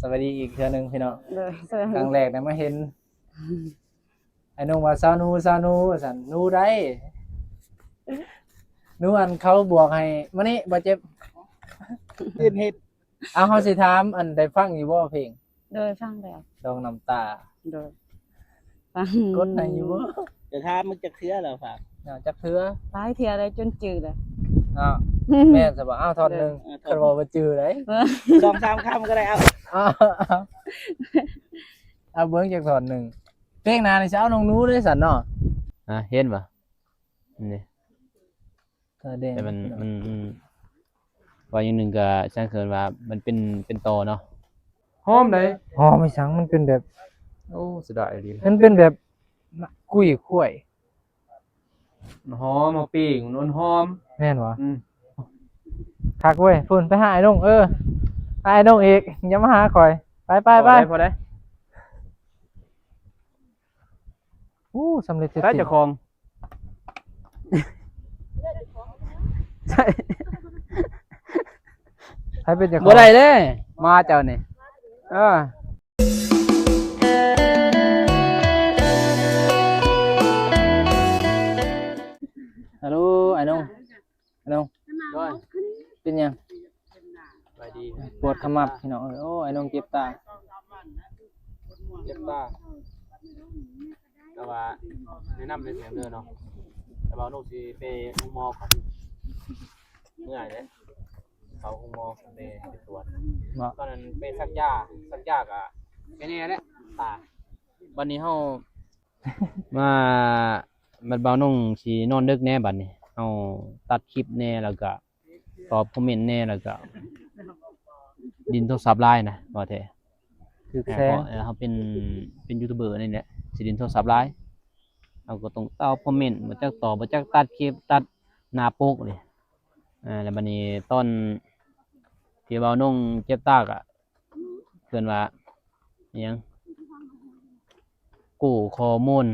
สวัสดีอีกเทื่อนึงพี่น้องเลยครั้งแรกได้มาเห็นไอ้น้องว่าซานูสั่นนูได้นูอันเขาบวกให้มานี่บ่เจ็บเฮ็ดเอาเฮาสิถามอันได้ฟังอยู่บ่เพลงโดยฟังแล้ว ดองน้ำตาโดยฟังกดให้อยู่บ่จะถามมึงจักเทื่อแล้วฝากจักเทื่อหลายเที่ยเลยจนจืดเลย อ้าวแม่นซะบ่อ้าวทอนนึงเพิ่นบอกว่าจื้อได้ 2-3 คำก็ได้เอา อ้าวเอาเบิ่งจักทอนนึงเพลงหน้านี่สิเอาน้องนูได้สั่นเนาะเห็นป่ะนี่ แดงแต่มันว่าอย่างหนึ่งก็ช่างเขินว่ามันเป็นตอเนาะหอมเลย หอมไม่สังมันเป็นแบบ โอ้สุดยอดดี มันเป็นแบบกุ้ยข้วย หอมปีกนวลหอม แม่นวะคักเว้ยฝุ่นไปหาไอ้น้องหาไอ้น้องเอกอย่ามาหาข่อยไปพอได้อู้สำเร็จเสร็จ ได้จะคลองใช่ ให้เป็นเจ้าของ บ่ได้เด้มาเจ้านี่ฮัลโหลไอ้น้องเป็นยัง ไปดี ปวดขมับพี่น้องโอ้ไอ้น้องเจ็บตา เจ็บตาแต่ว่าแนะนำในแถมเด้อเนาะแต่ว่าลูกสิไปห้องหมอก่อนเมื่อยเด้เขาห้องหมอไปตรวจตอนนั้นไปซักยาก็ไม่แน่แหละตาวันนี้เฮา มาบัดเบาน้องสินอนดึกแน่บัดนี้เฮาตัดคลิปแน่แล้วก็ตอบคอมเมนต์แน่แล้วก็ดินโทรศัพท์ไลน์นะว่าแท้ ถึก เพ แซง ราะเขาเป็นยูทูบเบอร์นี่แหละสิดินโทรศัพท์ไลน์เราก็ต้องตอบคอมเมนต์บ่จักตอบบ่จักตัดคลิปตัดหน้าปกนี่แล้วบัดนี้ตอนที่เบาน้องเจ็บตาก็เพิ่นว่าอิหยังกู้ข้อมูล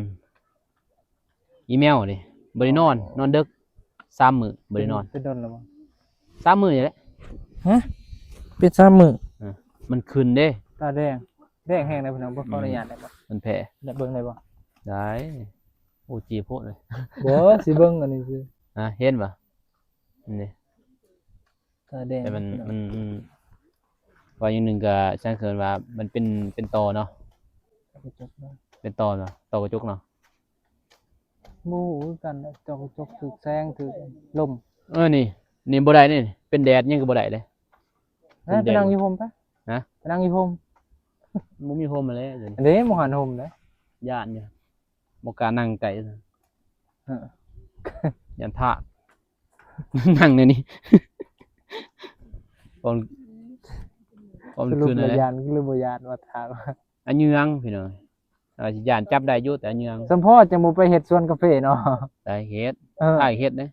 อีเมลนี่บ่ได้นอนดึก3 มื้อบ่ได้นอน เป็นโดนแล้วบ่ 3 มื้อนี่แหละ ฮะเป็น3มื้อ มันขึ้นเด้ ตาแดงแห้งได้พี่น้องบ่ขออนุญาตได้บ่ มันแพ้ ได้เบิ่งได้บ่ ได้โอ้จีโพดเลย บ่สิเบิ่งอันนี้คือ เห็นป่ะนี่ ตาแดง แต่มันว่าอย่างหนึ่งก็ช่างเขินว่ามันเป็นตอเนาะเป็นตอเนาะตอกระจกเนาะ หมู่กันจอกจกถึกแซงถึกลม นี่บ่ได้นี่เป็นแดดยังก็บ่ได้เลย ไปนั่งอยู่ห่มปะ ฮะ ไปนั่งอยู่ห่ม บ่มีโฮมมาเลยเดี๋ยวนี้ อันนี้หมู่หันห่มเด้ ย่านอยู่บ่กล้านั่งไกลซะ เออ ย่านทาก นั่งในนี้ ตอนสรุป คืน บ่ อะไร ยานหรือบ่ยานว่าถาม อันเยืองพี่น้องสิย่านจับได้อยู่แต่อันเยือง สัมพ่อจังบ่ไปเฮ็ดสวนกาแฟเนาะ ได้เฮ็ด เออ ได้เฮ็ดเด้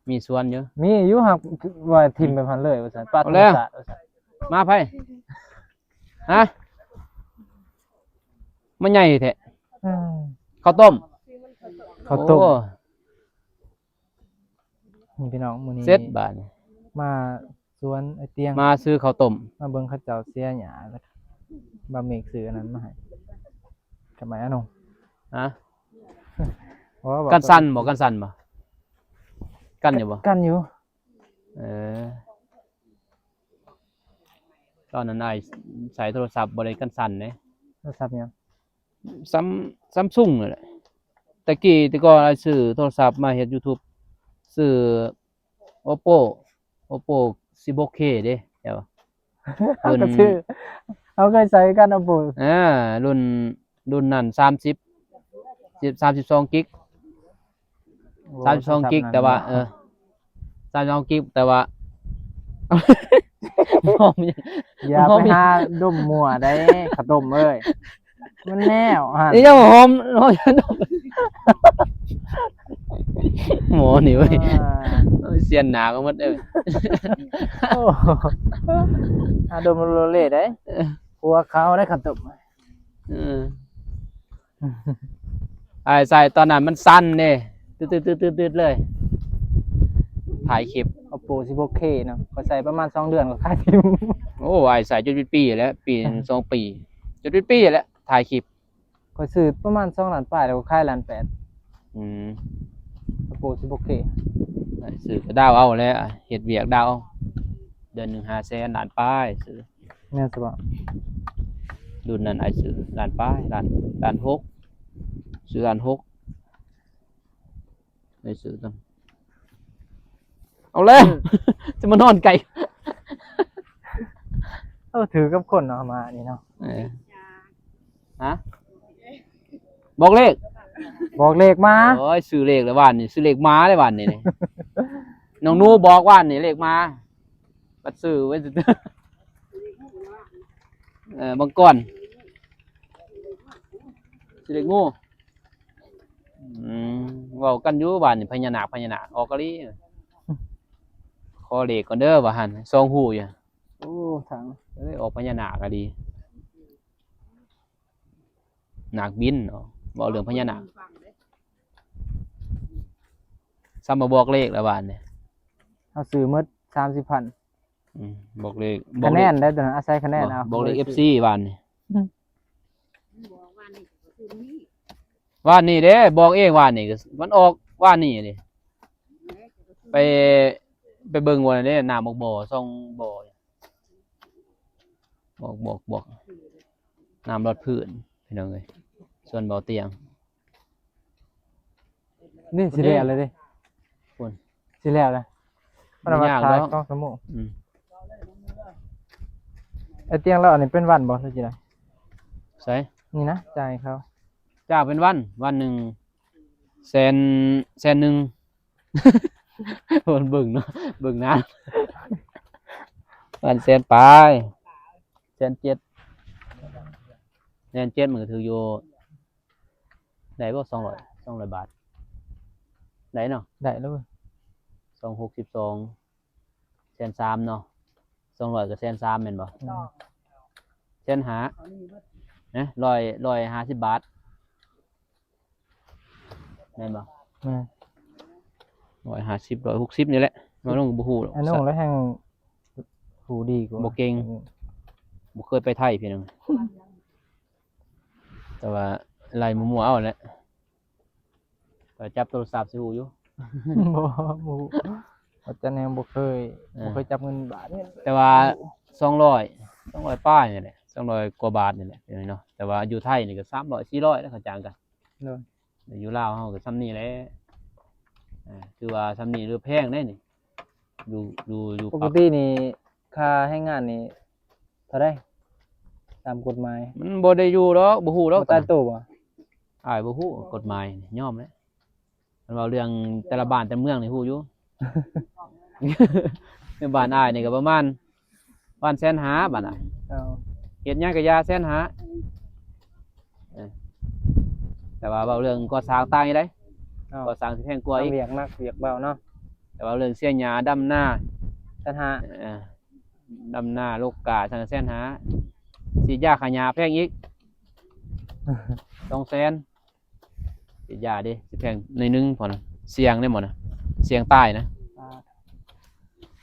มีสวนอยู่ มีอยู่หักว่าทิ่มไปพันเลยว่าซั่นปลาธรรมชาติว่าซั่น มาไผฮะมันใหญ่แท้ อืม ข้าวต้ม ข้าวต้ม โอ้ นี่พี่น้องมื้อนี้ เสร็จบาดนี้ มาสวนไอ้เตียง มาซื้อข้าวต้ม มาเบิ่งเขาเจ้าเสียหญ้าแล้วบะเมกซื้ออันนั้นมาให้ทำไมอะน้อง ฮะ เพราะว่า กันสั่นบ่กันสั่นบ่กันอยู่บ่ กันอยู่ เออตอนนั้นอ้ายใช้โทรศัพท์บ่ได้กันสั่นเด้ โทรศัพท์หยัง Samsung นั่นแหละแต่ก่อนอ้ายซื้อโทรศัพท์มาเฮ็ด YouTube ซื้อ Oppo 16K เด้ใช่ป่ะ เขาก็ชื่อเขาเคยใส่กันเอาปู่ รุ่นนั้น32กิก32กิกแต่ว่า32กิกแต่ว่า อย่าไปหาดมมั่วได้ขาวต้มเอ้ยมันแนวฮะ นี่จะหอมหมอนี่เว้ยเสียนหนาก็หมดเอ้ย โอ้หาดมโลเล่ได้หัวเขาได้ขาวต้ม ใส่ตอนนั้นมันสั้นเด้ตืดๆๆๆเลย ถ่ายคลิป Oppo 16K เนาะก็ใส่ประมาณ2เดือนก็ขายทิ้ง โอ้ยใส่จนเป็นปีแล้วปีหนึ่งสองปีจนเป็นปีแล้วถ่ายคลิป ก็ซื้อประมาณ2ล้านปลายแล้วก็ขาย1.8 ล้าน อืม Oppo 16K ซื้อก็ดาวเอาแล้วเฮ็ดเวียกดาวเอาเดือนหนึง500,000ล้านป้ายซื้อ แม่นสิบ่ รุ่นนั้นไอ้ซื้อล้านป้ายล้านหกซื้อล้านหกไอ้ซื้อต้องเอาแล้ว จะมานอนไก่ ถือกับคนเนาะมานี่เนาะ ฮะบอกเลข บอกเลขมา โอ้ยซื้อเลขแล้ววันนี้ซื้อเลขม้าเลยวันนี้นี่ น้องนูบอกวันนี้เลขม้าบัดซื้อไว้ บางก่อนซื้อเลขงูเว้ากันอยู่วันนี้พญานาคออกกะลีขอเลขก่อนเด้อว่าหั่นซองหูอยู่ โอ้ถัง เอ้ยออกพญานาคก็ดีนาคบินเนาะบอกเรื่องพญานาคซ้ำมาบอกเลขแล้วบานเนี่ย เอาซื้อหมด 30,000 บอกเลข คะแนนได้ตัวนั้นอาศัยคะแนนเอา บอกเลข FC บานเนี่ยว่านนี่เด้บอกเองว่านนี่ก็มันออกว่านนี่นี่ไปเบิ่งวันนี้น้ำบอกบ่อซ่องบ่อบอกน้ำรอดพื้นพี่น้องเอ้ยส่วนบ่อเตียง นี่สิแล้วเลยเด้ พุ่น สิแล้วเลยมันมา ยาก ถ่าย แล้ว กล้องสมุไอ้เตียงเราอันนี้เป็นวันบ่คือจังได๋ ใช่ นี่นะจ่ายเขา จ้างเป็นวันหนึ่งแสนหนึ่ง คนเบิ่งเนาะเบิ่งนะวันแสนปลาย1.7มือถืออยู่ได้บ่200 บาทได้เนาะ ได้แล้วเว้ย 262 1.3เนาะ200กับ1.3แม่นบ่1.5นะ150 บาทแม่นบ่ แม่ 150 160นี่แหละมาลงบ่ฮู้หรอก อันนู้นแล้วแห่งหูดีกว่า บ่เก่ง บ่เคยไปไทยพี่น้องแต่ว่าไล่มั่วๆเอาแหละแต่จับโทรศัพท์สิฮู้อยู่ บ่บ่อาจารย์ยังบ่เคยจับเงินบาทเนี่ย แต่ว่า200ป้ายนี่แหละ200กว่าบาทนี่แหละพี่น้องเนาะแต่ว่าอยู่ไทยนี่ก็300 400แล้วเขาจ้างกัน เนาะ แต่อยู่ลาวเฮาก็ซ้ำนี้แหละคือว่าซ้ำนี้หรือแพงได้นี่อยู่ ปกตินี่ค่าให้งานนี่เท่าใดตามกฎหมาย มันบ่ได้อยู่ดอกบ่ฮู้ดอก บ่ตายตัวบ่ อ้ายบ่ฮู้กฎหมายนี่ยอมแล้วมันเว้าเรื่องแต่ละบ้านแต่เมืองนี่ฮู้อยู่ ในบ้านอ้ายนี่ก็ประมาณบ้าน150,000บ้านอ้าย เอา เฮ็ดหยังก็ยา150,000แต่ว่าเว้าเรื่องก่อสร้างต่างอีได้ เอา ก่อสร้างสิแพงกว่าอีก เวียกนักเวียกเบาเนาะ แต่ว่าเรื่องเสียหญ้าดำนา ตันหา ดำนาโลกกาทาง150,000ฉีดยาฆ่าหญ้าแพงอีก 200,000ฉีดยาดิสิแพงหน่อยนึงพอนะเสี่ยงได้หมดนะเสี่ยงตายนะ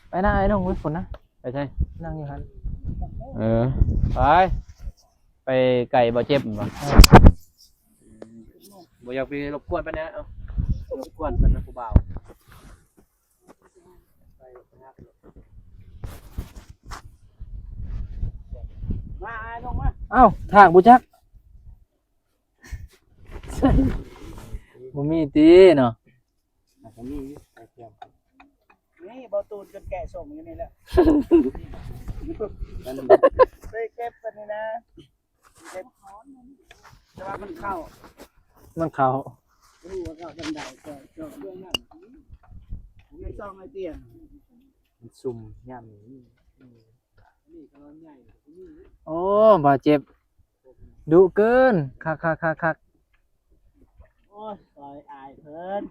ไปนะไอ้น้องฝนนะ ไปใช่ นั่งอยู่หั่น ไปไก่บ่เจ็บบ่บ่อยากไปรบกวนปานนะเอารบกวนเพิ่นนะผู้บ่าวมาไอ้ลงมา เอ้าทางบ่จักบ่มีติเนาะ นี่เบาตูนจนแกะส่งอยู่นี่แหละไปเก็บกันนี่นะเก็บแต่ว่ามันเข้า มันเข้า รู้ว่าเข้าจังใดก็เรื่องนั้นไม่ต้องไอ้เตี้ย มันซุ่มย่ำนี่โอ้บาดเจ็บดุเกินคัก โอ้ยซอยอายเพิ่น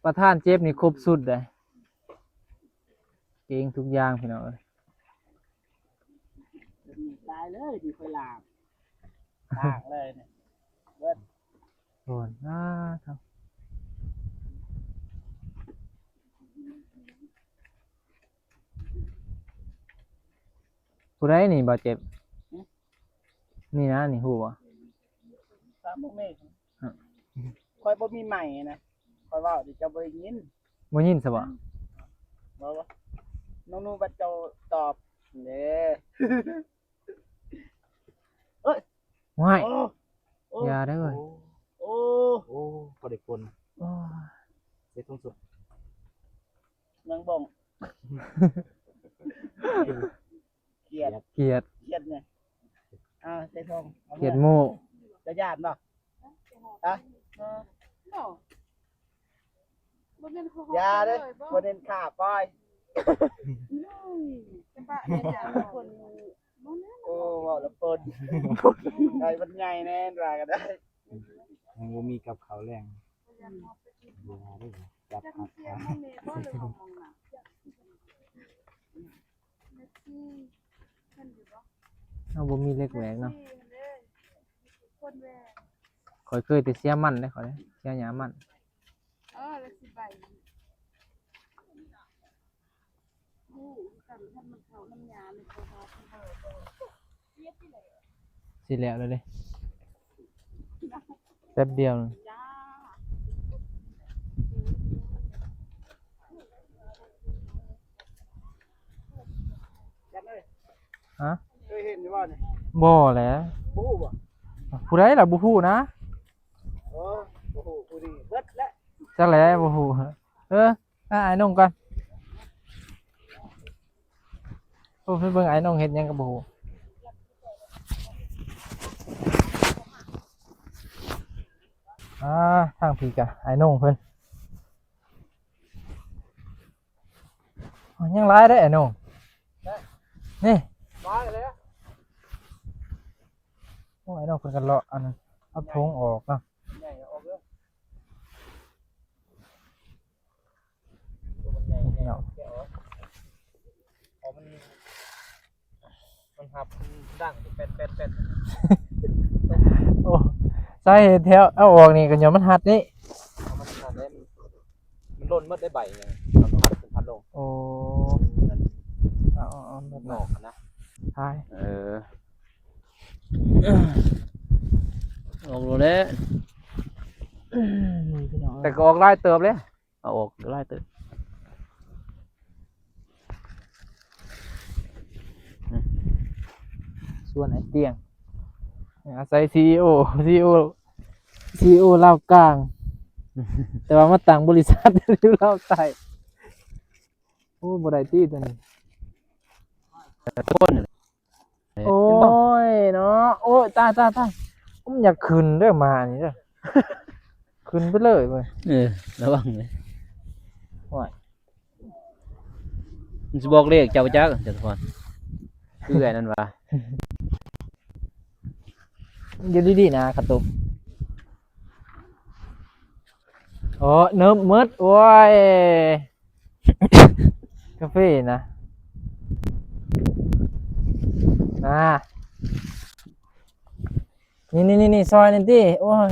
ประธานเจ็บนี่ครบสุดเลยเก่งทุกอย่างพี่น้องเอ้ย ตายเลยดีค่อยลามลากเลยเนี่ย โอนครับ ผู้ใดนี่บ่เจ็บนี่นะนี่ฮู้บ่ สามโมงเมฆคอยบ่มีใหม่นะคอยว่าเดี๋ยวจะบ่ได้ยิน บ่ยินซะบ่ บ่ว่าน้องนูบัดเจ้าตอบเด้ ว้าย โอ้โอ้ อย่าได้อเว้ย โอ้ โอ้บ่ได้คน โอ้ย เซ็ตทุ่งสุด ยังบ่งเกลียด เกลียด เกลียดเนี่ยใส่ทองอา เกลียด มา หมู่ จะญาติบ่ฮะยาเด้อบ่เน้นขาป้อยโอ้เว้าแล้วเปิ้นได้มันใหญ่แน่นว่าก็ได้ ยังบ่มีกับเขาวแรงจับผักขา เอาบ่มีเล็กแหวกเนาะข่อยเคยไปเสียมันเด้ข่อยเสียหยามันสิแล้วเลยเด้แป๊บเดียวนึง จัดเลย ฮะ เคยเห็นอยู่บ่เนี่ย บ่แหละ บ่ฮู้บ่ ผู้ใดล่ะบ่ฮู้นะ โอ้บ่ฮู้ผู้นี้เบิดแล้ว จักแหละบ่ฮู้ไอ้น้องก่อนโอ้ไปเบิ่งไอ้น้องเฮ็ดหยังก็บ่ฮู้ทางพี่กะไอ้น้องเพิ่นยังหลายเด้อไอ้น้องนี่ มาเลย โอ้ไอ้น้องเพิ่นก็เลาะอันนั้นเอาทงออกเนาะ ใหญ่ออกเด้อ เนาะ มันหับดังเป็ด โอ้สาเหตุแถวเอาออกนี่ก็ย้อนมันหัดนี่ มันหันได้มันล่นหมดได้ใบไงมันหัดเป็นพันลง โอ้เอาแบบ น นั้ อน กนะ ใช่ ออกโลแล้ว แต่ก็ออกไล่เติบเลย เอาออกไล่ตึก ส่วนไอ้เตียงอาศัยซีโอเล่าวกลาง แต่ว่ามาตั้งบริษัท อยู่เล่าวใต้โอ้บ่ได้ตีตัวนี้ ต้น โอ้ยเนาะโอ้ยตายผมอยากขึ้นเด้อมานี่เด้อ ขึ้นไปเลยเว้ย ระวังเลย ว่า มันจะบอกเลขเจ้าจักเจ้าทุกคนคือไอ้นั่นวะ อยู่ดีๆนะกระตุกโอ้เนิบมืดโอ้ย กาแฟนะนี่ซอยนี่ติโอ้ย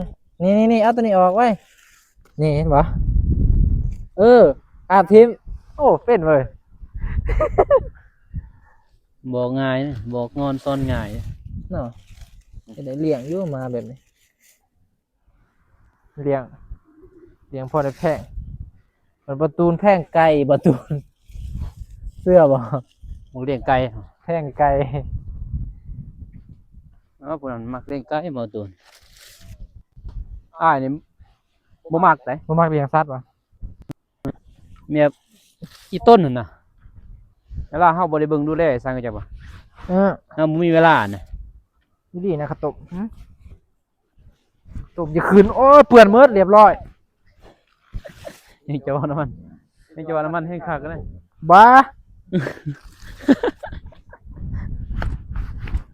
นี่เอาตัวนี้ออกไว้นี่เห็นบ่อาบทิมโอ้เป็นเว้ย บอกง่ายนะบอกงอนซ่อนง่าย เนาะจะได้เลี้ยงอยู่มาแบบนี้เลี้ยงพอได้แพงมันประตูนแพงไก่ประตูนเสื้อบ่ บอกเลี้ยงไก่ แพงไก่ พวกนั้นมักเลี้ยงไก่มาตัวนี่บ่มักได้ บ่มักเลี้ยงสัตว์บ่ เมียอีต้นนั่นน่ะเวลาเฮาบ่ได้เบิ่งดูแลสั่งจักบ่เฮาบ่มีเวลาน่ะ ดีๆนะครับตบอย่าคืนโอ้ยเปื่อนเมิดเรียบร้อย ยังจะว่าน้ำมันให้คักเลย บ้า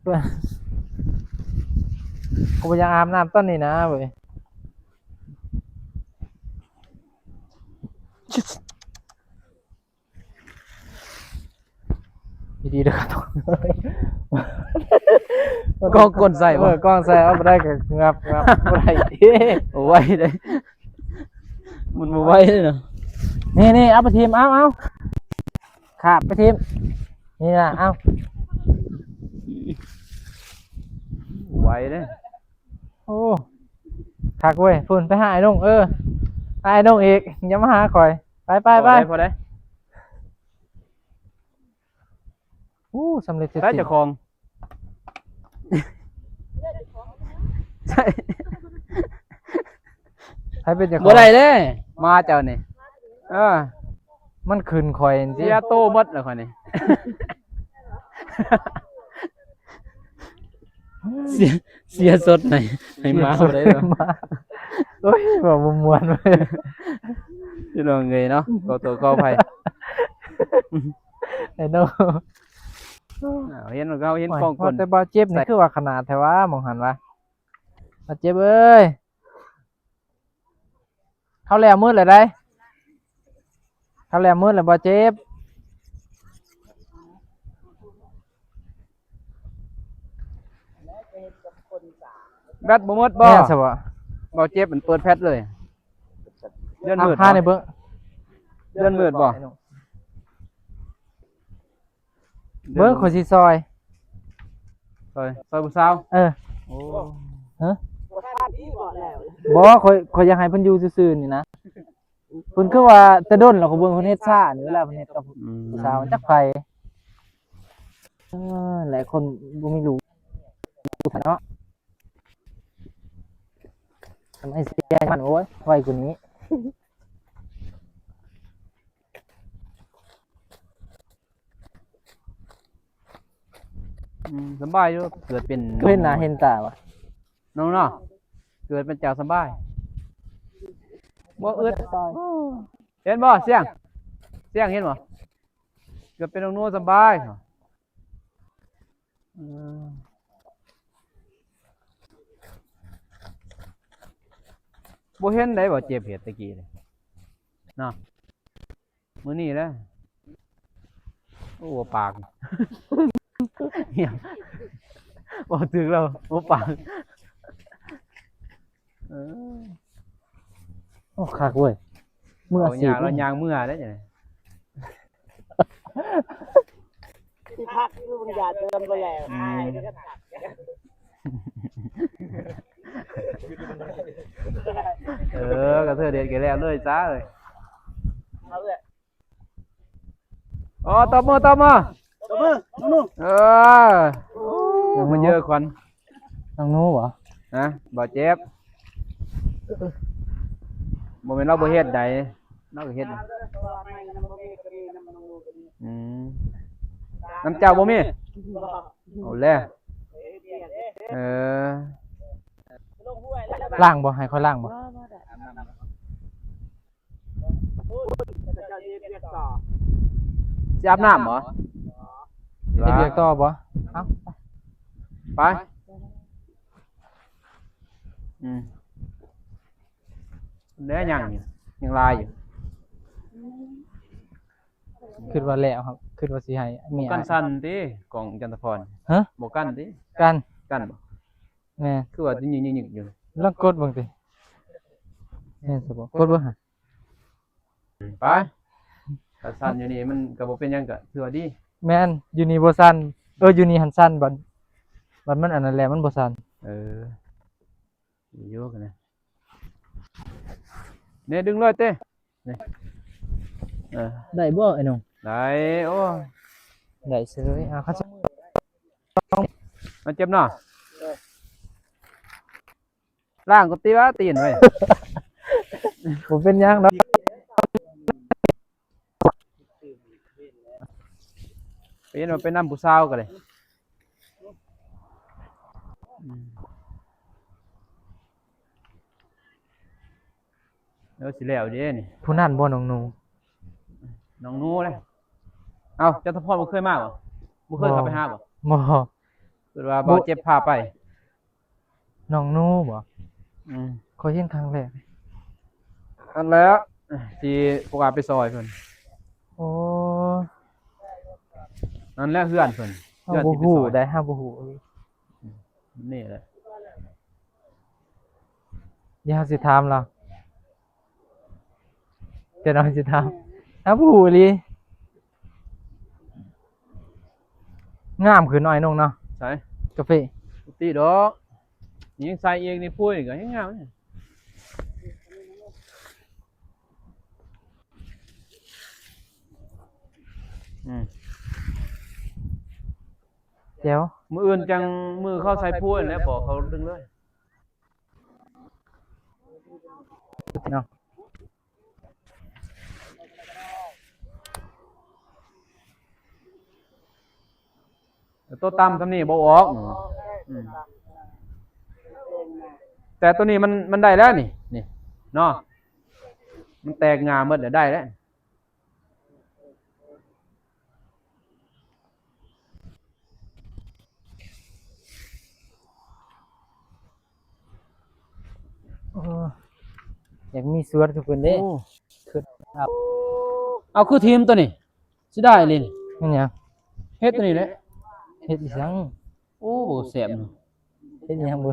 เปื่อนกูไปยังอาบน้ำต้นนี่นะเว้ยดีๆนะครับตบ ก็กลใส่บ่ กล้องใส่เอาไปได้กับงับบ่ได้ เอาไว้ได้มันบ่ไว้เนาะ นี่เอาไปทีมเอาขาบไปทีมนี่นะเอา ไหวเด้ โอ้คักเว้ยฝุ่นไปหาไอ้น้องไอ้น้องอีกอย่ามาหาข่อยไปพอได้ อู้สำเร็จเสร็จ ได้ สิ้น เจ้าของใช่ ให้เป็นเจ้าของ บ่ได้เด้มาเจ้านี่ มันคืนข่อยจ เสี ริง ยโตหมดแล้วค่อยนี่ เสียสดให้มาบ่ได้เนาะ มาโอ้ยบ่มวนเว้ย พี่น้องเอ้ยเนาะขอตัวขออภัย ไอ้น้อง เห็นเขาเห็นกล้องค ว่าน แต่บ่เจ็บนี่คือว่าขนาดแท้ว่ามองหันว่าบ่เจ็บเอ้ยเข้าแล้วมืดเลยได้เข้าแล้วมืดแล้วบ่เจ็บ แบตบ่หมดบ่ แม่นซะบ่ บ่เจ็บมันเปิดแพทเลยเดือนมืด พาในเบิ่ง เดือนมืดบ่ เบิ่งข่อยสิซอย ซอยผู้สาว เออ โอ้ ฮะ บ่ทาดีบ่แล้ว บ่ข่อยอยากให้เพิ่นอยู่ซื่อๆนี่นะเพิ่นคือว่าแต่ด้นแล้วก็เบิ่งเพิ่นเฮ็ดซ่านี่เวลาเพิ่นเฮ็ดกับ อืม ผู้สาวจักไผหลายคนบ่มีรู้เนาะทำให้เสียมันโอ้ยไวกว่านี้ สบายอยู่เกิดเป็น เห็นหน้าเห็นตาว่ะ น้องเนาะเกิดเป็นเจ้าสบายบ่อึดเห็นบ่เสียงเห็นบ่เกิดเป็นน้องนัวสบายบ่เห็นได้บ่เจ็บเห็ดตะกี้เลยเนาะมื้อนี้แหละโอ้ปาก เหี้ยบ่ถึงแล้วโอ้ปากเออ โอ้คักเว้ยเมื่อ เอา สิ ยางแล้วยางเมื่อได้จังได๋ ที่พักอยู่มันอย่าเดินไปแล้วอายแล้วก็ตัด ก็เธอเด็ดกันแล้วเลยจ้าเลย เอาเลย อ๋อตบมือ ตัวมือนู่น เออมันเยอะควัน น้องหนูบ่ นะบ่เจ็บบ่แม่นเราบ่เฮ็ดใดเราก็เฮ็ดอืมน้ำเจ้าบ่มีเอาแล้วเออ ล้างบ่ให้ค่อยล้างบ่ บ่ได้ สิอาบน้ำบ่ เฮ็ดเวียกต่อบ่เอ้า ไปอืมแล้วยังลายอยู่ คิดว่าแล้วครับคิดว่าสิให้เมีย กันสั่นติกล่องจันทพร ฮะ บ่กันติ กัน กันบ่ แม่ คือว่ายิงๆๆอยู่ ลองกดเบิ่งติแม่นซะบ่กดเบิ่งหั่น ไปกันสั่นอยู่นี่มันก็บ่เป็นหยังก็ถือว่าดี แม่นอยู่นี่บ่สั่นอยู่นี่หันสั่นบัดมันอันนั้นแหละมันบ่สั่น เอออยู่กันนะเนี่ยดึงเลยเต้นี่เออ ได้บ่ไอ้น้อง ได้โอ้ ได้เสยเอาเขาจะ มันเจ็บเนาะล่างก็ตีว่าตีนไว้ บ่เป็นหยังดอก เป็นว่าเป็นน้ำผู้สาวกันเลยแล้วสิแล้วเด้นี่ ผู้นั้นบ่น้องหนู น้องหนูเลยเอ้าจันทพรบ่เคยมาบ่บ่เคยเข้าไปหาบ่ บ่ คือว่าบ่เจ็บพาไป น้องหนูบ่ อืม ขอยเห็นครั้งแรก อันแล้วที่พวกอาไปซอยเพิ่น โอ้ นั่นแหละเฮือนเพิ่น เฮา เฮือน บ่ ที่ไป ฮู้ ซอย ได้เฮาบ่ฮู้ นี่แหละ เดี๋ยวเฮาสิถามเราเดี๋ยวเราสิถามเฮาบ่ฮู้อีหลีงามขึ้นหน่อยน้องเนาะ ใส่ กาแฟ ตีดอกยิงใส่เองนี่ปุ้ยก็ยังงามนี่เดี๋ยว มืออื่นจังมือเข้าใส่ปุ้ยแล้วบอกเขาดึงเลย เนาะ ตัวต่ำทำนี่บ่ออกอืมแต่ตัวนี้มันได้แล้วนี่เนาะมันแตกงาหมดเดี๋ยวได้แล้ว โอ้อยากมีสวนทุกคนเด้ โอ้ ขึ้นครับ เอาคือทีมตัวนี้สิได้เลยนี่ นั่นหยัง เฮ็ดตัวนี้แหละ เฮ็ดอีสัง โอ้โหแซ่บเนาะ เฮ็ดอีหยังบ่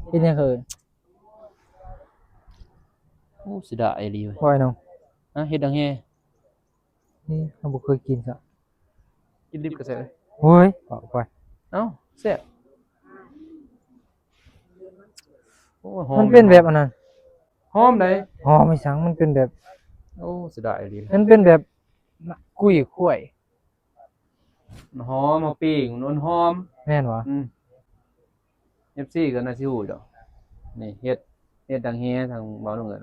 เฮ็ดอีหยังเอ่ย โอ้สิได้เลยเว้ย บ่ไอ้น้อง ฮะเฮ็ดดังแฮ นี่เราบ่เคยกินซะ กินดิบก็แซ่บเลย โอ้ยบอกไป เอ้าแซ่บโอ้หอม มันเป็นแบบอันนั้น หอมได้ หอมอีสังมันเป็นแบบ โอ้สิได้เลย มันเป็นแบบกุ้ยข้วย หอมมาปิ้งนวลหอม แม่นบ่ FC ก็น่าสิฮู้ดอกนี่เฮ็ดดังแฮทางเว้าลงเอิ้น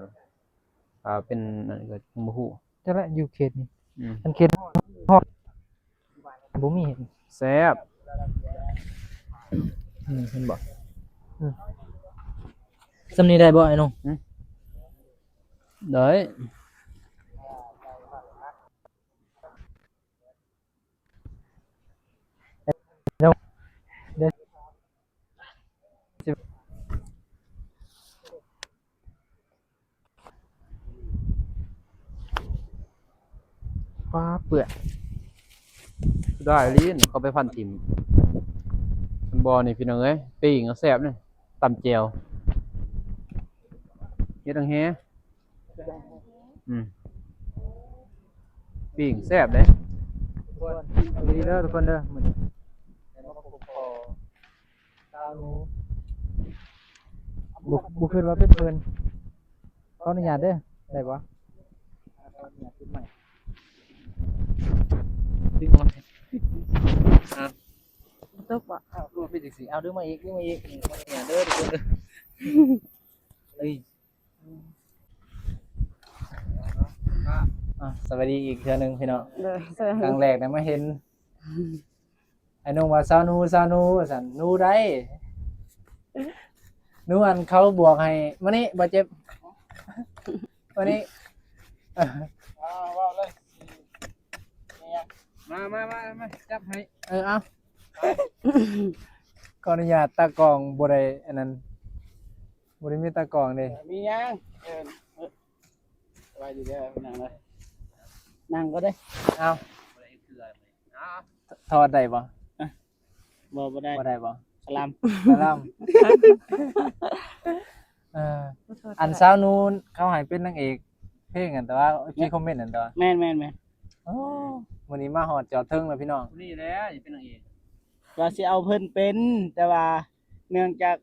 ว่าเป็นอันนี้ก็บ่ฮู้ จักละอยู่เขตนี้ อืม มันเขตฮอดบ่มีเห็น แซ่บ เห็นบ่สำนี้ได้บ่ไอ้น้อง ได้ ฟ้าเปื้อน ได้ลิ้นเขาไปพันทิมมันบ่นี่พี่น้องเอ้ยปิ้งก็แซ่บนี่ตำแจ่วเฮ็ดดังแฮปิ้งแซ่บเด้ ดีเด้อทุกคนเด้อมื้อนี้บ่คิดว่าเป็นเพิ่นขออนุญาตเด้อได้บ่ ปิ้งมา ตุ๊กบ่ เอารูปไปจังซี่เอาดึงมาอีกขออนุญาตเด้อทุกคนเด้อเอ้ยสวัสดีอีกเทื่อหนึงพี่น้อง เลยเสื้อ ครั้งแรกได้มาเห็นไอ้น้องว่าซาวนูว่าซั่นนูได้นูอันเขาบวกให้มานี่บ่เจ็บมานี่ ว่าเลยเนี่ย มาจับให้ เอา ขออนุญาตตากล้องบ่ได้อันนั้นบ่ได้มีตากล้องเด้ มียังไว้ดีเด้อนั่งเลยนั่งก็ได้ เอาถอดได้บ่ บ่ได้ บ่ได้บ่ สลาม สลามอันซาวนูเขาให้เป็นนางเอกเพลงกันแต่ว่ามีคอมเมนต์นั่นตัว แม่น โอ้วันนี้มาหอดจอดเทิงแล้วพี่น้อง นี่แหละสิเป็นนางเอก ว่าสิเอาเพิ่นเป็นแต่ว่าเนื่องจาก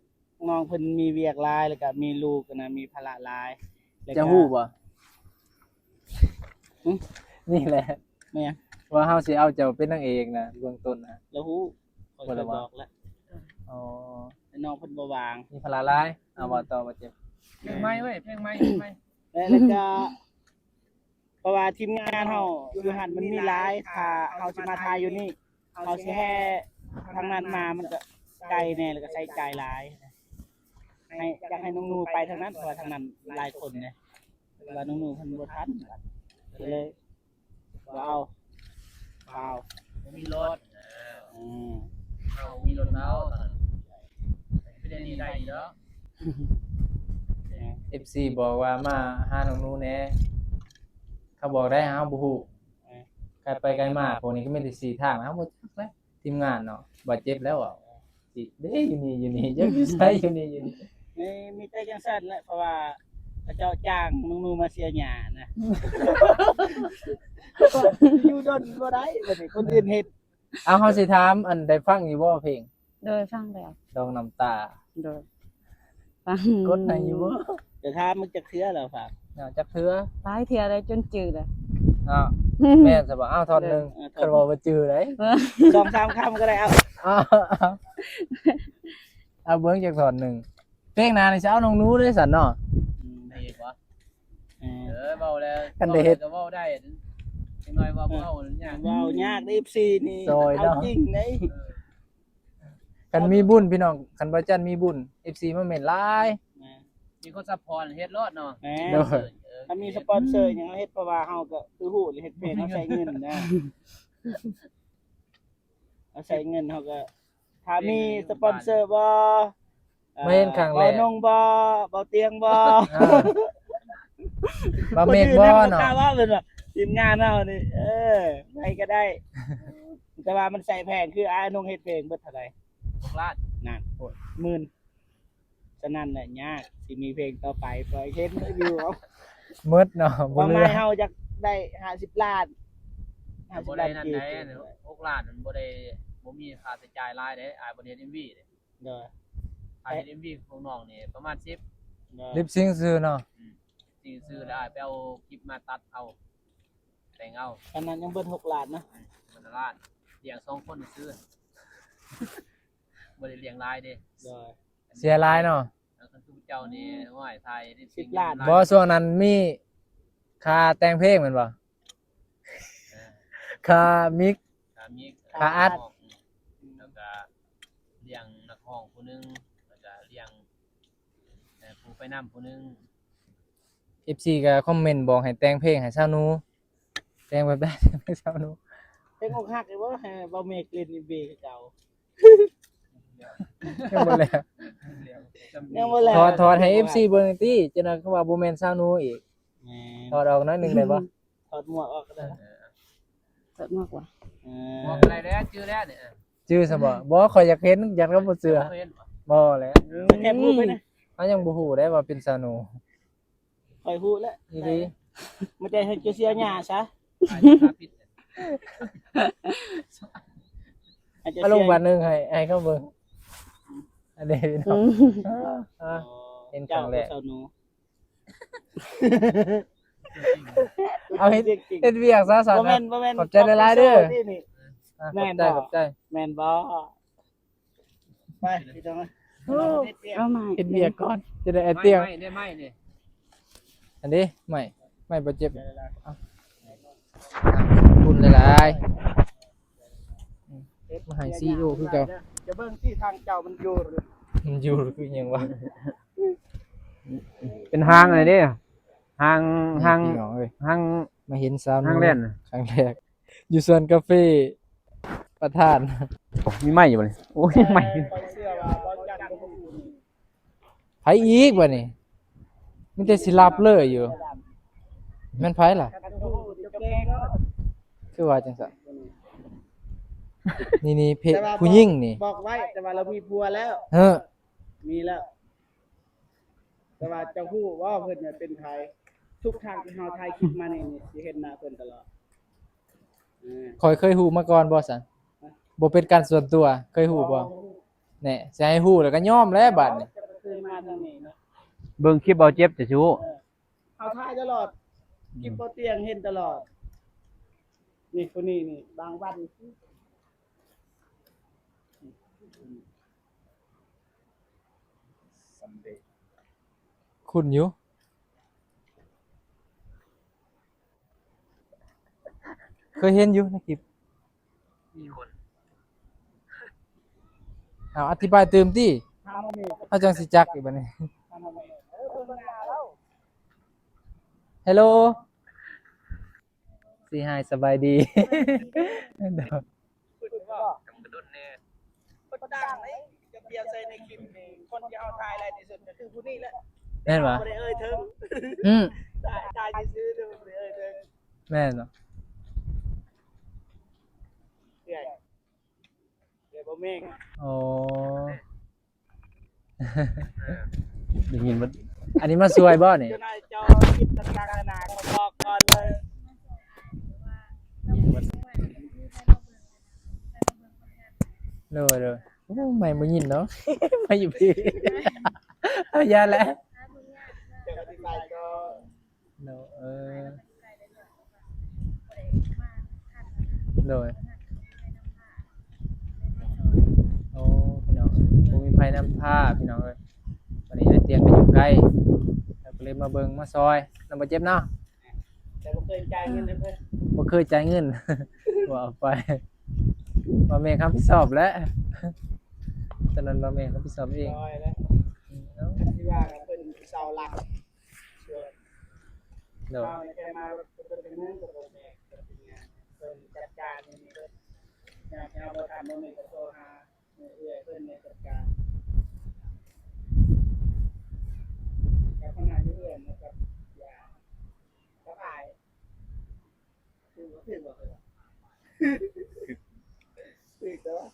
น้องเพิ่นมีเวียกหลายแล้วก็มีลูกนะมีภาระหลายแล้วก็ จะฮู้บ่นี่แหละ แม่น ว่าเฮาสิเอาเจ้าเป็นนางเอกนะเบื้องต้นนะ แล้วฮู้ข้อยก็บอกแล้ว อ๋อ แต่น้องเพิ่นบ่วาง มีพลาร้ายเอาบ่ต่อบ่เจ็บ เพลงใหม่เว้ยเพลงใหม่ แล้วก็เพราะว่าทีมงานเฮาอยู่หันมันมีหลายถ้าเฮาสิมาทายอยู่นี่เฮาสิแห่ทางนั้นมามันก็ไกลแน่แล้วก็ใช้จ่ายหลายให้อยากให้น้องนูไปทางนั้นเพราะว่าทางนั้นหลายคนเนี่ยว่าน้องนูเพิ่นบ่ทันก็เลยว่าเอา มีรถ อืม เอามีรถแล้วไม่ได้นี่ได้อีกแล้ว FC บอกว่ามาหาน้องหนูแหน่เขาบอกได้เฮาบ่ฮู้ไกลไปไกลมาพวกนี้ก็มีแต่4ทางนะเฮาบ่จักแล้วทีมงานเนาะบ่เจ็บแล้วอ่ะสิเด้อยู่นี่จักอยู่ไสอยู่นี่ นี่มีแต่จังซั่นแหละเพราะว่าเขาเจ้าจ้างน้องนูมาเสียหญ้านะ อยู่ดนบ่ได้บัดนี้คนอื่นเฮ็ด เอาเฮาสิถามอันได้ฟังอยู่บ่เพลง โดยฟังแล้ว ดองน้ำตา โดยฟัง กดให้อยู่บ่ จะถามมึงจักเทื่อแล้วฝาก จักเทื่อ หลายเที่ยเลยจนจืดเลย อ้าวแม่นซะบ่อ้าวทอนหนึงเพิ่นบอกว่าจื้อได้ 2-3 คำก็ได้เอา อ้าวเอาเบิ่งจักทอนหนึงเพลงหน้านี่สิเอาน้องหนูเด้ซั่นเนาะ ได้เฮ็ดบ่ เออ เว้าแล้ว กันได้เฮ็ด ก็เว้าได้จังน้อยว่าบ่เว้ายาก เว้ายากได้FCนี่ ซอย เอา เนาะ จริงเด้ กันมีบุญพี่น้องคันบ่จันมีบุญ FC มาเม่นหลาย มีคนซัพพอร์ตเฮ็ดรอดเนาะ แหม โดย ถ้ามีสปอนเซอร์หยังเฮ็ดเพราะว่าเฮาก็คือฮู้เฮ็ดเพลงเฮาใช้เงินนะเอาใช้เงินเฮาก็ถ้ามีสปอนเซอร์บ่ไม่เห็นครั้งแรก บ่นงบ่บ่เตียงบ่ อ่าบ่เมฆบ่เนาะ คอื่ว่าเป็นว่าทีมงานเฮานี่ใครก็ได้ แต่ว่ามันใส่แพงคืออานงเฮ็ดเพลงเบิดเท่าไหร่ 6ล้าน นั่นโอ้ยหมื่นฉะนั้นแหละยากสิมีเพลงต่อไปปล่อยเฮ็ดวิวเอา หมืดเนาะ ป บ่ ระ เหลื มา อ ณเฮาจะได้50ล้าน บ่ 50 ได้ ล้าน นั่น กี ได้ บ 6ล้านมันบ่ได้บ่มีค่าใช้จ่ายหลายเด้อายบ่ได้เฮ็ด MV เด้ เด้อ ค่าเฮ็ด MV ของน้องนี่ประมาณ10 เด้อ ลิปซิงค์ซื่อเนาะ ซื้อได้ไปเอาคลิปมาตัดเอาแต่งเอา อันนั้นยังเบิด6ล้านนะ มันละล้านเลี้ยง2คนซื้อบ่ได้เลี้ยงหลายเด้ เด้อ เสียหลายเนาะ แล้วคันทุกเจ้านี่ห้อยไทยได้ 10ล้าน บ่ช่วงนั้นมีค่าแต่งเพลงแม่นบ่ค่ามิก มี ค่าอัด แล้วก็เลี้ยงนักร้องผู้หนึงแล้วก็เลี้ยงผู้ไปนำผู้หนึง FC ก็คอมเมนต์บอกให้แต่งเพลงให้สาวหนูแต่งแบบได้ให้สาวหนู เพลงอกหักเลยบ่ให้บ่เมกเล่นอีเบกับเจ้า ยังบ่แล้ว ยังบ่แล้ว ถอดให้ FC เบิ่งติจังนั้นเขาว่าบ่แม่นสาวหนูอีก แหม่ ถอดออกหน้อยหนึงได้บ่ ถอดหมวกออกก็ได้ สดมากกว่า เอ บอก อ อะไรแล้วชื่อแล้วเนี่ย ชื่อซะบ่บ่ข่อยอยากเห็นอยากก็บ่เชื่อ เห็น บ่แหล้ว แอบพูดไปนะ เขายังบ่ฮู้ได้ว่าเป็นสาวหนู คอยพูดแล้ว อีหลี มันจะให้เสียหญ้าซะ อาจจะผิด อาจจะ เอาล เสี ง ย บัดหนึงให้เขาเบิ่งอันนี้พี่น้องอ่า เห็นครั้งแรก เจ้าหนู เอาเฮ็ด จริงๆ เฮ็ดเวียกซะซะ บ่แม่นบ่แม่น ขอบใจหลายๆเด้อ นี่ อ่ะ แม่น ขอบใจ แม่นบ่ไปพี่น้อง เอาใหม่ เฮ็ดเวียกก่อนจะได้ไอ้เตียง ไม่ได้ไม่เนี่ย อันนี้ไม่บ่เจ็บเอาคุณหลายๆมาให้ซีโอคือเก่า จะเบิ่งที่ทางเจ้ามันอยู่หรือ มันอยู่คือหยังวะ เป็นห้างอะไรเด้ห้าง พี่น้องเอ้ย ห้าง มาเห็นสาว ห้างเล่น ครั้งแรกอยู่สวนกาแฟประธาน มีไม้อยู่บ่นี่โอ้ยไม้ คอยเชื่อว่าบ่จันทร์บ่ฮู้นี่ ไผอีกบ่นี่มีแต่สิรับเลยอยู่แม่นไผล่ะ คันฮู้เจ้าแกงเนาะ คือว่าจังซั่นนี่เพผู้หญิงนี่ บอกไว้แต่ว่าเรามีผัวแล้ว เฮ้อ มีแล้ว แต่ว่าเจ้าฮู้ว่าเพิ่นเนี่ยเป็นไผทุกครั้งที่เฮาถ่ายคลิปมานี่สิเห็นหน้าเพิ่นตลอดเออ ข่อยเคยฮู้มาก่อนบ่ซั่นบ่เป็นการส่วนตัวเคยฮู้บ่แหน่สิให้ฮู้แล้วก็ยอมแล้วบัดนี้ จะเคยมาทางนี้เนาะ เบิ่งคลิปเอาเจ็บจะชู้ เฮาถ่ายตลอดคลิปบ่เตียงเห็นตลอด นี่คนนี้นี่บางวัน คุณอยู่เคยเห็นอยู่ในคลิป มีคน เอาอธิบายเติมติ ทำมาเมฆ เฮาจังสิจักอีกบัดนี้ ทำมาเมฆเพิ่นมาแล้ว ฮัลโหลสิหายสบายดี เดี๋ยว คุณว่า จำกระดุนเนี่ย คนดังเลยจะเปรียบใส่ในคลิปนี่คนที่เอาถ่ายอะไรที่สุดก็คือผู้นี้แหละ แม่นบ่ บ่ได้เอ่ยถึง อืม ถ่ายซื้อๆดูบ่ได้เอ่ยถึง แม่นบ่ เดี๋ยวบ่เมฆ โอ้ ได้ยินบ่ อันนี้มาช่วยบ่นี่ เจ้านายจอคิดต่างๆนานาเขาบอกก่อนเลย เลยโอ้ไม่บ่ยินเนาะ มาอยู่พี่ เอายาแล้ว เจ้าก็สิไปก็ โดโดยโอ้พี่น้องบ่มีไผนำพาพี่น้องเอ้ยวันนี้ไอ้เตียงก็อยู่ใกล้แล้วก็เลยมาเบิ่งมาซอยนำบ่เจ็บเนาะ แต่บ่เคยจ่ายเงินให้เพิ่น บ่เคยจ่ายเงิน ว่าไปว่าแม่ครับผิดชอบแล้ว ตอนนั้นว่าแม่ครับผิดชอบเอง ร้อยแล้ว เอ้า ที่ว่าเพิ่นเสาหลักช่วย โดย เอาแค่มาเพิ่นเป็นเงินกับบ่แม่เพิ่นจัดการนี่เพิ่นอยากเอาบ่ทำบ่มีก็โทรหาเอื้อยเพิ่นในจัดการกับคณะอยู่เอื้อยนะครับอย่าก็อายคือบ่คือบ่คือคือแต่ว่า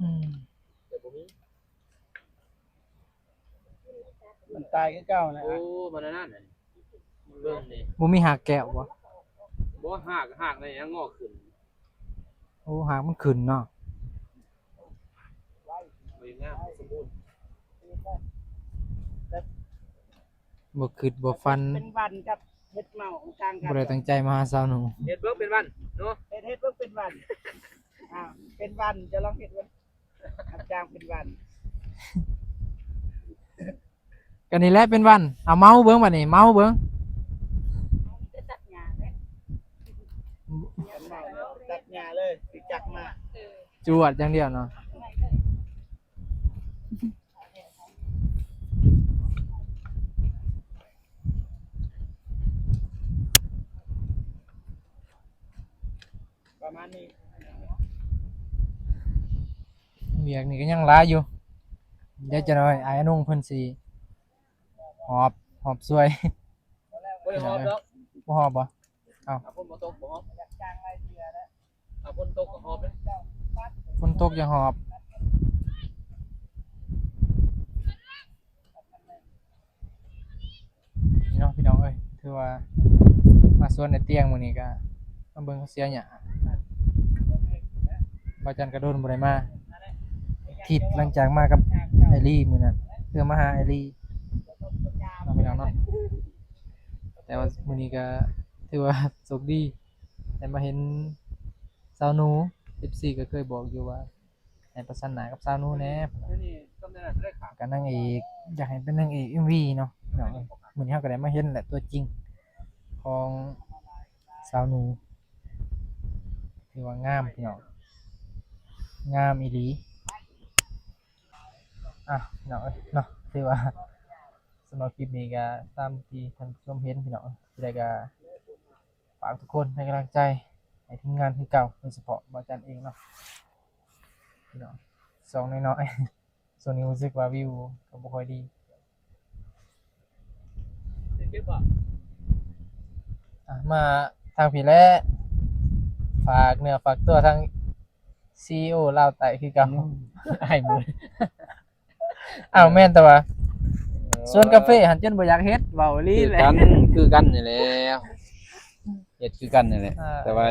อืม แต่บ่มี มันตายคือเก่านะ โอ้มันนั่นน่ะเบิ่งนี่ บ่มีหากแก้วบ่ บ่หากได้ยังงอกขึ้น โอ้หากมันขึ้นเนาะ บ่งามสมบูรณ์ บ่คิดบ่ฟัน เป็นวันกับเฮ็ดเมาของทางกั บ่ได้ตั้งใจมาหาสาวหนู เฮ็ดเบิ่งเป็นวันเนาะ เฮ็ดเพิ่งเป็นวันเป็นวันจะลองเฮ็ดเบิ่งรับจ้างเป็นวัน ก็นี่แหละเป็นวันเอาเมาเบิ่งบัดนี้เมาเบิ่ง ตัดหญ้าเลยตัดหญ้าเลยสิจักมา จวดอย่างเดียวเนาะ ประมาณนี้ เวียกนี่ก็ยังหลายอยู่เดี๋ยวจะน้อยอ้ายนุ่งเพิ่นสิหอบซวย บ่ได้หอบดอก บ่หอบบ่ เอาคนบ่ตกบ่หอบ จ้างรายเดือนแล้ว เอาคนตกก็หอบเด้ ฝนตกอย่าหอบนี่เนาะพี่น้องเอ้ยถือว่ามาสวนในเตียงมื้อนี้ก็มาเบิ่งเขาเสียหญ้าบ่จันกระโดนบ่ได้มาทิศหลังจากมากับไอรี่มื้อนั้นเพื่อมาหาไอรี่เนาะพี่น้องเนาะแต่ว่ามื้อนี้ก็ถือว่าโชคดีได้มาเห็นสาวหนู14ก็เคยบอกอยู่ว่าให้ประสานหน้ากับสาวหนูแหน่ นี่ต้นนั่นน่ะได้ขา กับนางเอกอยากให้เป็นนางเอก MV เนาะพี่น้องเอ้ยมื้อนี้เราก็ได้มาเห็นแหละตัวจริงของสาวหนูถือว่างามพี่น้องงามอีหลีอ่ะพี่น้องเอ้ยเนาะถือว่าสำหรับคลิปนี้ก็ตามที่ท่านผู้ชมเห็นพี่น้องที่ได้ก็ฝากทุกคนให้กำลังใจให้ทีมงานคือเก่าโดยเฉพาะบ่าวจันเองเนาะพี่น้องสองน้อยๆ ส่วนนี้รู้สึกว่าวิวก็บ่ค่อยดี เก็บบ่ มาทางพี่และฝากเนื้อฝากตัวทาง CEO ลาวไต่คือเก่า ไอ้มืออ้าวแม่นแต่ว่าส่วนกาแฟหันจนบ่อยากเฮ็ดเว้าอีหลี คือ แหละ กันคือกันนี่แหละเฮ็ดคือกันนี่แหละแต่ว่า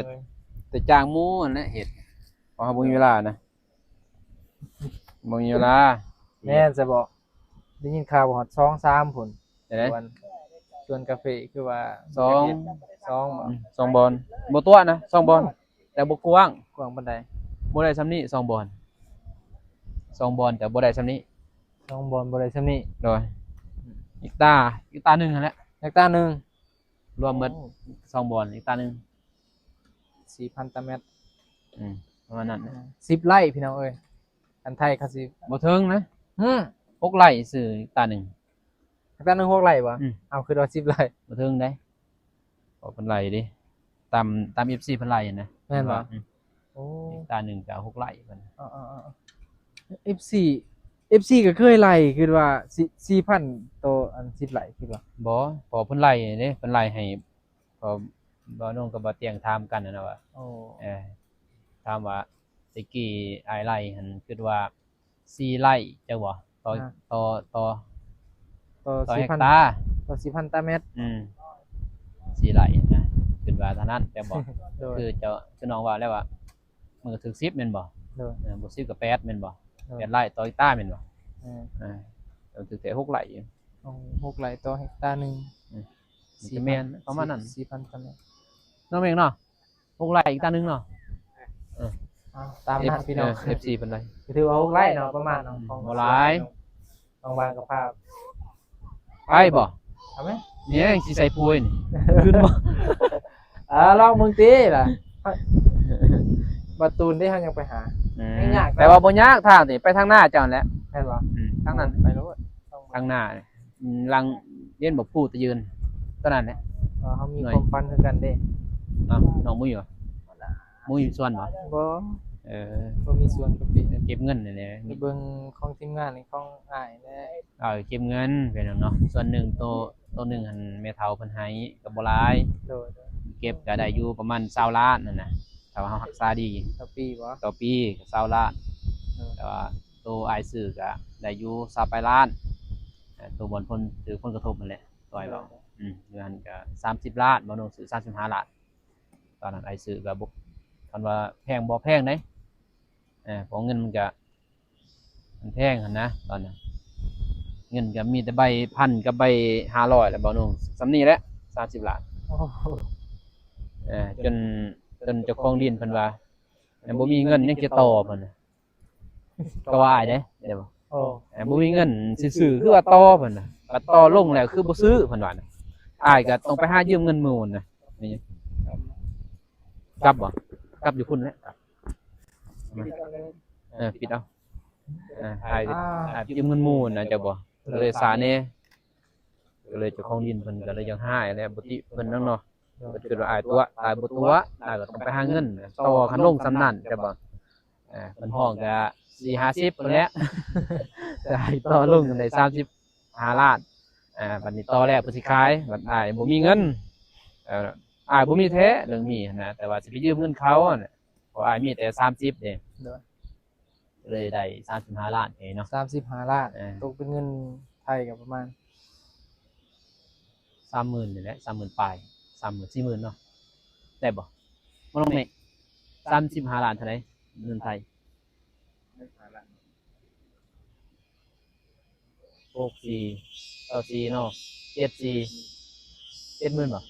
แต่จ้างหมู่นั่นแหละเฮ็ดเพราะเขาบ่มีเวลานะบ่มีเวลา แม่นจะบอกได้ยินข่าวว่าฮอด2 3พุ่น ได้ไหน ส่วนกาแฟคือว่า สอง 2บ่ สองบอลบ่ตัวนะสองบอลแต่บ่กว้าง กว้างปานใด บ่ได้ซ้ำนี้สองบอลสองบอลแต่บ่ได้ซ้ำนี้ 2บอลบ่ได้ส่ำนี้ โดยอีกตาหนึงนั่นแหละ เฮกตาร์หนึง รวมหมดสองบอลอีกตาหนึง 4,000 ตารางเมตร ประมาณนั้นนะ 10ไร่พี่น้องเอ้ยอันไทยเขาสิ บ่ถึงนะ อืม 6ไร่ซื้ออีกตาหนึง เฮกตาร์หนึง6ไร่บ่ อืม เอาคือว่า10ไร่ บ่ถึงได้บ่เพิ่นไร่ดิตาม FC เพิ่นไร่นะ แม่นบ่ อืม โอ้ อีกตาหนึงก็6ไร่เพิ่น FC FC ก็เคยไล่คือว่า4,000ตัวอัน10ไร่คือว่า บ่พอเพิ่นไล่เด้เพิ่นไล่ให้พอบ่น้องกับบ่เตียงถามกันนะว่า โอ้ ถามว่าตะกี้อ้ายไล่หั่นคิดว่า4ไร่จังบ่ต่อต่อ ต่อ ต่อเฮก 4,000 ตาร์ ต่อ4,000 ตารเมตร 4 ไร่นะขึ้นว่าเท่านั้นแต่บ่ โดย คือเจ้าคือน้องว่าแล้วว่ามันก็ถึง10แม่นบ่ โดย บ่10ก็8แม่นบ่8ไร่ต่อเฮกตาร์แม่นบ่ เออ เอาถึงแต่6ไร่อยู่ เอา6ไร่ต่อเฮกตาร์หนึง มันก็แม่นประมาณนั้น 4,000 ตารเมตร น้องเองเนาะ6ไร่อีกตาหนึงเนาะ เอาตามนั้นพี่น้อง FC เพิ่นเลย ถือว่า6ไร่เนาะประมาณเนาะของ บ่หลาย บางๆก็พา ไปบ่ เอาไหม เนี่ยสิใส่ปุ๋ยนี่ขึ้นบ่ ลองมึงติล่ะประตูนได้เฮายังไปหา ไม่ยาก แต่ว่าบ่ยากทางนี่ไปทางหน้าเจ้านั่นแหละ แม่นบ่ ทางนั้น ไปโลด ทางหน้านี่ลังเรียนบ่พูดตะยืนตอนนั้นแหละ เฮามีความฝันคือกันเด้ อ้าวน้องมุ้ยบ่มุ้ยส่วนบ่ บ่ บ่มีส่วนกับพี่ เก็บเงินนี่แหละ ไปเบิ่งของทีมงานนี่ของอ้ายแหละ เก็บเงินเป็นเนาะส่วนหนึ่งตัวหนึงหั่นแม่เฒ่าเพิ่นให้ก็บ่หลาย โดย เก็บก็ได้อยู่ประมาณ20ล้านนั่นน่ะถ้าว่าเฮารักษาดี ต่อปีบ่ ต่อปีก็20ล้านแต่ว่าตัวอ้ายซื้อก็ได้อยู่20ปลายล้านตัวบนพ้นถือผลกระทบนั่นแหละต่อยเว้าเงินก็30ล้านบ่น้องซื้อ35ล้านตอนนั้นอ้ายซื้อก็บ่คันว่าแพงบ่แพงเด้เพราะเงินมันก็มันแพงหั่นนะตอนนั้นเงินก็มีแต่ใบพันกับใบ500แหละบ่น้องสำนี้แหละ30ล้าน โอ้โห จนเจ้าของดินเพิ่นว่าบ่มีเงินยังจะต่อเพิ่นน่ะก็ว่าอ้ายเด้ได้บ่ โอ้ บ่มีเงินซื้อๆคือว่าต่อเพิ่นน่ะก็ต่อลงแล้วคือบ่ซื้อเพิ่นว่าน่ะอ้ายก็ต้องไปหายืมเงินหมู่น่ะนี่กลับบ่กลับอยู่พุ่นแหละปิดเอาอ้ายยืมเงินหมู่น่ะจะบ่ก็เลยสาแน่ก็เลยเจ้าของดินเพิ่นก็เลยยังหายแล้วบ่ติเพิ่นนั่นเนาะ ก็คือว่าอายตัวตายบ่ตัวตายก็ต้องไปหาเงินต่อคันลงสำนั่นแต่บ่เพิ่นห้องก็4-50พุ่นแหละแต่ให้ต่อลงได้35ล้านบัดนี้ต่อแล้วเพิ่นสิขายบัดอ้ายบ่มีเงินอ้ายบ่มีแท้เรื่องนี้นะแต่ว่าสิไปยืมเงินเขาน่ะเพราะอ้ายมีแต่30เด้เลยได้35ล้านเนาะ 35ล้านตกเป็นเงินไทยก็ประมาณ 30,000นี่แหละ30,000ปลาย30,000 40,000เนาะได้บ่บ่ลงนี่35ล้านเท่าไหร่เงินไทย64เนาะ74 70,000บ่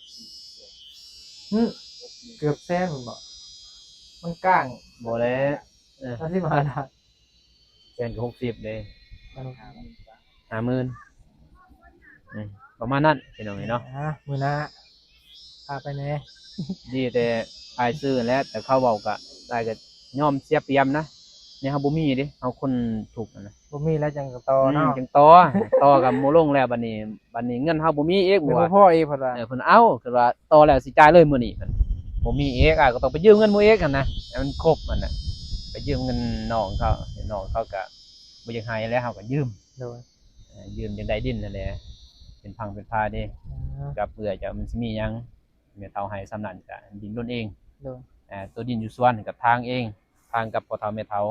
เกือบแสนพุ่นบ่มันก้าง บ่แล้ว35ล้าน แสนก็60เด้50,000ประมาณนั้นพี่น้องเนาะ มื้อหน้าพาไปแหน่ ดีแต่อายซื้อแล้วแต่เขาเว้าก็ได้ก็ยอมเสียเปรียบนะเนี่ยเฮาบ่มีเด้เฮาคนถูกข์นะ บ่มีแล้วจังก็ต่อเนาะ จังต่อกับบ่ลงแล้วบัดนี้เงินเฮาบ่มีอีก เดี๋ยว ว่า พ่ออีกเพิ่นว่า เพิ่นเอาคือว่าต่อแล้วสิจ่ายเลยมื้อนี้เพิ่นบ่มีอีกก็ต้องไปยืมเงินหมู่อีกหั่นนะให้มันครบมันน่ะไปยืมเงินน้องเขาน้องเขาก็บ่อยากให้แล้วเฮาก็ยืม โดย ยืมจังได้ดินนั่นแหละเป็นพังเป็นพาเด้กับเพื่อจะมันสิมีหยังแม่เฒ่าให้สำนั้นก็ดินล้นเอง โดย ตัวดินอยู่สวนกับทางเองทางกับพ่อเฒ่าแม่เฒ่า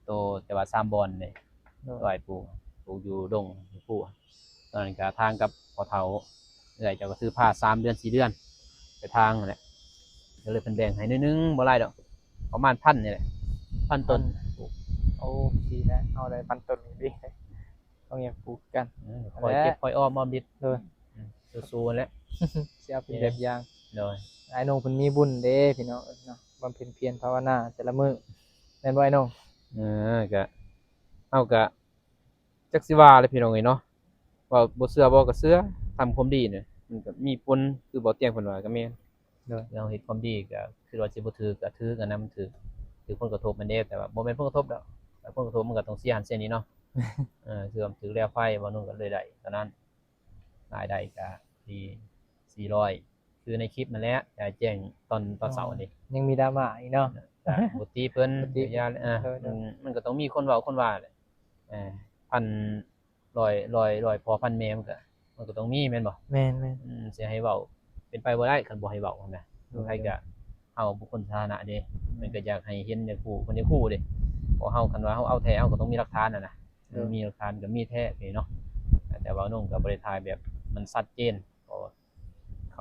ตัวแต่ว่า3บ่อนนี่ โดย ตัวไอ้ปู่อยู่ดงปู่ตอนนั้นก็ทางกับพ่อเฒ่าเอื้อยเจ้าก็ซื้อผ้า3เดือน4เดือนไปทางนั่นแหละก็เลยเพิ่นแบ่งให้นิดนึงบ่หลายดอกประมาณ1,000นี่แหละ1,000ต้น โอ้ดีนะเอาได้ปันต้นดีต้องอย่าปลูกกัน คอยเก็บคอยออมดิด โดย สู้ๆแหล้ว สิเอาเป็นแบบอย่าง โดย ไอ้น้องเพิ่นมีบุญเด้พี่น้องเนาะบำเพ็ญเพียรภาวนาแต่ละมื้อแม่นบ่ไอ้น้อง ก็เฮาก็จักสิว่าเลยพี่น้องเอ้ยเนาะว่าบ่เชื่อบ่ก็เชื่อทำความดีเนี่ยมันก็มีผลคือบ่เตียงเพิ่นว่าก็แม่นเราเฮ็ดความดีก็คือว่าสิบ่ถือก็ถือกันนำถือผลกระทบมันเด้แต่ว่าบ่แม่นผลกระทบดอกแต่ผลกระทบมันก็ต้องเสียหันเสียนี้เนาะคือว่าถือแล้วไฟบ่นู่นก็เลยได้ตอนนั้นรายได้ก็ที่400คือในคลิปนั่นแหละแจ้งตอนเสาร์นี่ ยังมีดราม่าอีกเนาะ บ่ตีเพิ่นยามันก็ต้องมีคนเว้าคนว่าแหละพันร้อยพอพันแม่มันก็ต้องมีแม่นบ่ แม่น สิให้เว้าเป็นไปบ่ได้คันบ่ให้เว้าหั่นน่ะใครก็เฮาบุคคลสาธารณะเด้มันก็อยากให้เห็นในผู้คนในคู่เด้เพราะเฮาคันว่าเฮาเอาแท้เฮาก็ต้องมีหลักฐานน่ะนะมีหลักฐานก็มีแท้นี่เนาะ แต่ว่านุ่งก็บ่ได้ถ่ายแบบมันชัดเจนเพราะว่าเ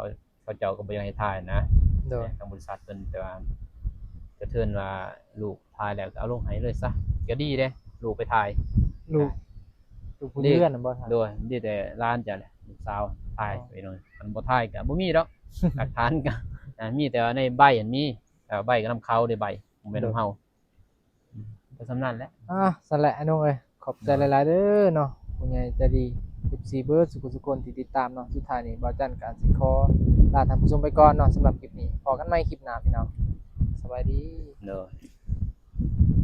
ขาเจ้าก็บ่อยากให้ถ่ายนะ โดย ทางบริษัทเพิ่นแต่ว่าจะเทิร์นว่าลูกถ่ายแล้วก็เอาลงให้เลยซะก็ดีเด้ลูกไปถ่าย ลูกผู้เลื่อนน่ะบ่ทัน โดยดีแต่ร้านจ้ะแหละลูกสาวถ่ายไปหน่อยมันบ่ถ่ายก็บ่มีดอก หลักฐานก็มีแต่ว่าในใบอันมีแต่ว่าใบก็นำเขาได้ใบบ่แม่นนำเฮาก็สำนั้นแหละ สั่นแหละไอ้น้องเอ้ยขอบใจหลายๆเด้อเนาะผู้ใหญ่ใจดี14เบิร์ดสุขคนที่ติดตามเนาะสุดท้ายนี่บ่าวจันก็สิขอลาท่านผู้ชมไปก่อนเนาะสำหรับคลิปนี้พอกันใหม่คลิปหน้าพี่น้องสบายดี เด้อ